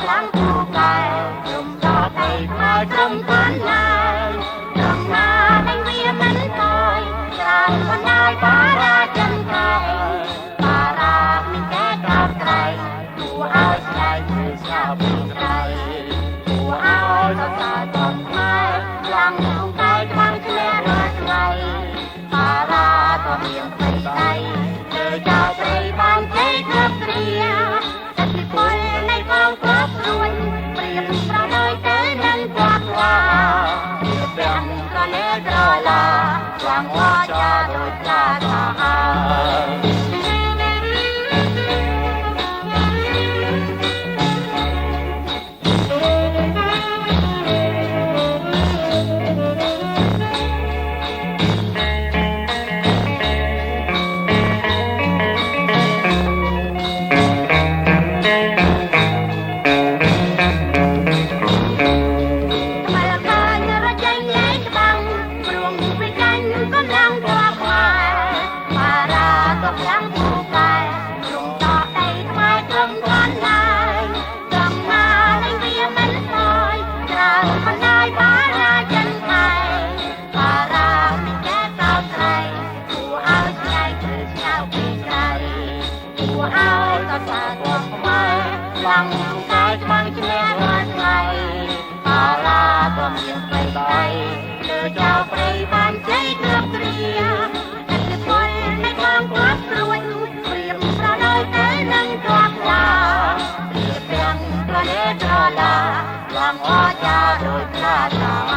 ខ្លាំងពូកែក្រុមតតៃខ្មែរក្រុមខានណាយក្រុមណាដែលវាមិនតយច្រើនបណ្ដាយបារាចិនខែបារាមានកែក្រោបត្រៃគួរឲ្យស្ដាយធ្វើស្ញាប់ពីត្រៃគួរឲ្យសរសើរតនខ្មែរខ្លាំងពូកែខ្លាំងឈ្នះរាល់ថ្ងៃបារាក៏មានផ្ទៃដៃលើចៅព្រៃបានជ័យគ្រប់គ្រាពលនៃបងគ្រប់រួនព្រៀបប្រដោយទៅនឹងគាត់ឡាទាំងក៏លេក្រឡាស្វាងវាចាដូចចាសាហាខ្លាំងកាយខ្លាំងឈ្នះរាល់ថ្ងៃបារាក៏មានផ្ទៃដៃលើចៅព្រៃបានជ័យគ្រប់គ្រាឥទ្ធិពលនៃបងគ្រប់ព្រួយព្រៀបប្រដោយទៅនឹងគាត់ឡាព្រៀបទាំងប្រលេក្រឡាខ្លាំងអស្ចារ្យដោយខ្លាច